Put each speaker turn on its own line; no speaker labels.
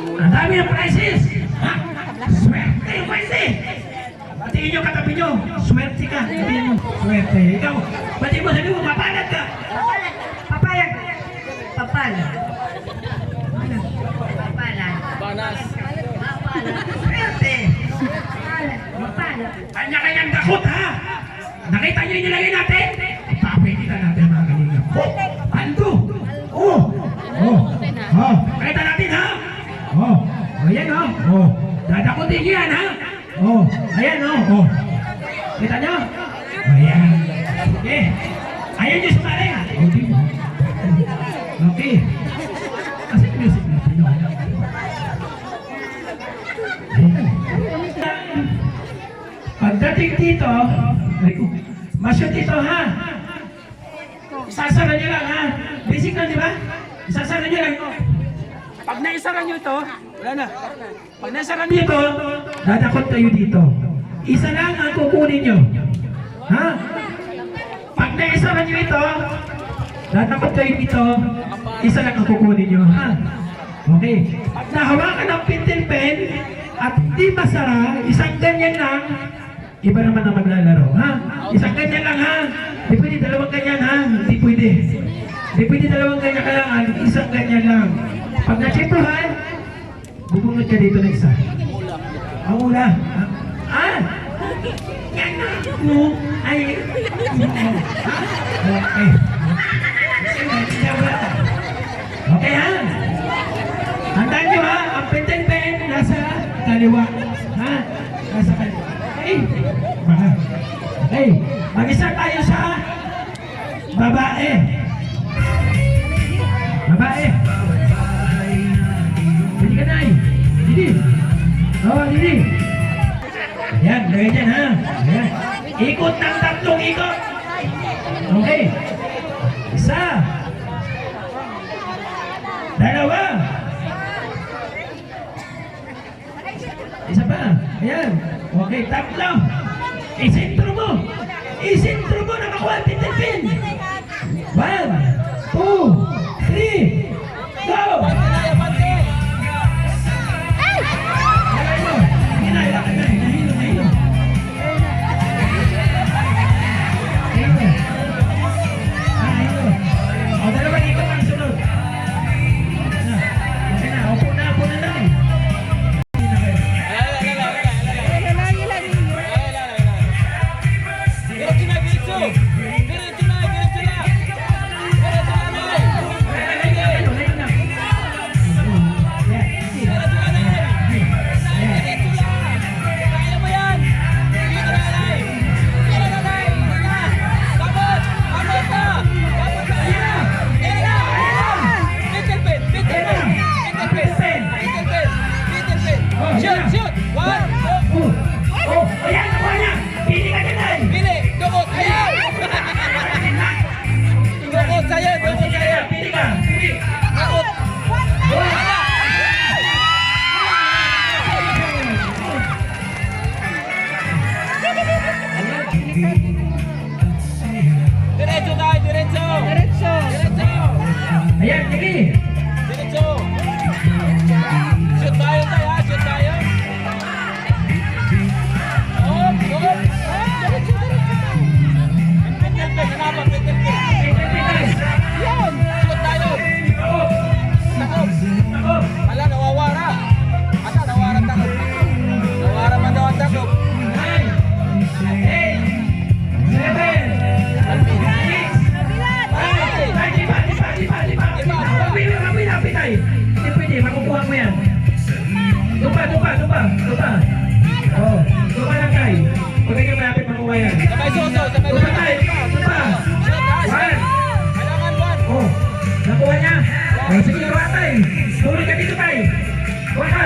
Ang dami ng prizes. Ha? Swerte yung pwede. Batiin nyo katabi nyo. Swerte ka. Batiin mo. Swerte. Ikaw. Batiin mo. Sabi mo, papalad ka.
Papayag. Papalad. Papalad.
Banas.
Swerte.
Papalad.
Kanya-kanyang dakot, ha? Nakita nyo yung nilagay natin? Papakita natin mga kalingap. Pando. Oh. Oh. Oh. Pakita natin, ha? Oh. Ayan, ha? Oh. Dadakotin nyo yan, ha? Oh. Ayan, oh. Kita nyo? Ayan. Okay. Ayaw nyo sumali. Okay. Okay. Kasi music natin, no? Ayan. Pagdating dito, masyot dito, ha? Isasara nyo lang, ha? Basic na, di ba? Isasara nyo lang. Pag naisara nyo ito, wala na. Pag naisara nyo ito, dadakot kayo dito. Isa lang ang kukunin nyo. Ha? Pag naisara nyo ito, dadakot kayo dito. Isa lang ang kukunin nyo, ha? Okay. Pag nahawakan ng pintil pen at di masara, isang ganyan lang, iba naman ang maglalaro, ha? Isang ganyan lang, ha? Di pwede dalawang ganyan, ha? Hindi pwede. Di pwede dalawang ganyan kailangan, isang ganyan lang. Pag na-chipruhan, bubunod ka dito na isa. Ang ula. Ah! Yan na! No! Ay! Okay. Okay, ha? Tandaan nyo, ha? Ang pintel pen nasa kaliwa. Ha? Nasa kaliwa. Okay? Okay. Mag-isa tayo sa babae. Babae. Hindi ka na eh. Hindi. Oo, hindi. Ayan, lagay dyan, ha? Ayan. Ikot ng 3 ikot. Okay. Isa. Dalawa. Isa pa. Ayan. Okay, 3. Isentro mo. Isentro mo na makuha ang pintel pen. 1, 2, 3, go!
Diretso tayo, diretso! Diretso! Diretso!
Ayan, sige!
Diretso! Shoot tayo tayo, ha? Shoot tayo! Hop! Hop! Diretso! Diretso! Pintel pen! Hanapang pintel pen! Yun! Shoot tayo! Takop! Takop! Ala, nawawara! Ata, nawawara takop! Nawawara man daw ang takop!
9, 8, hindi pwede, makukuha mo yan. Tupa. Oh, tupa lang tayo. Huwag kayo malapit makuha yan.
Sabay soso, sabay
Tupa tayo, tupa. 1.
Kailangan 1.
Oh, nakuha niya. Oh, sige, kuha tayo. Tuloy ka dito tayo. Kuha ka.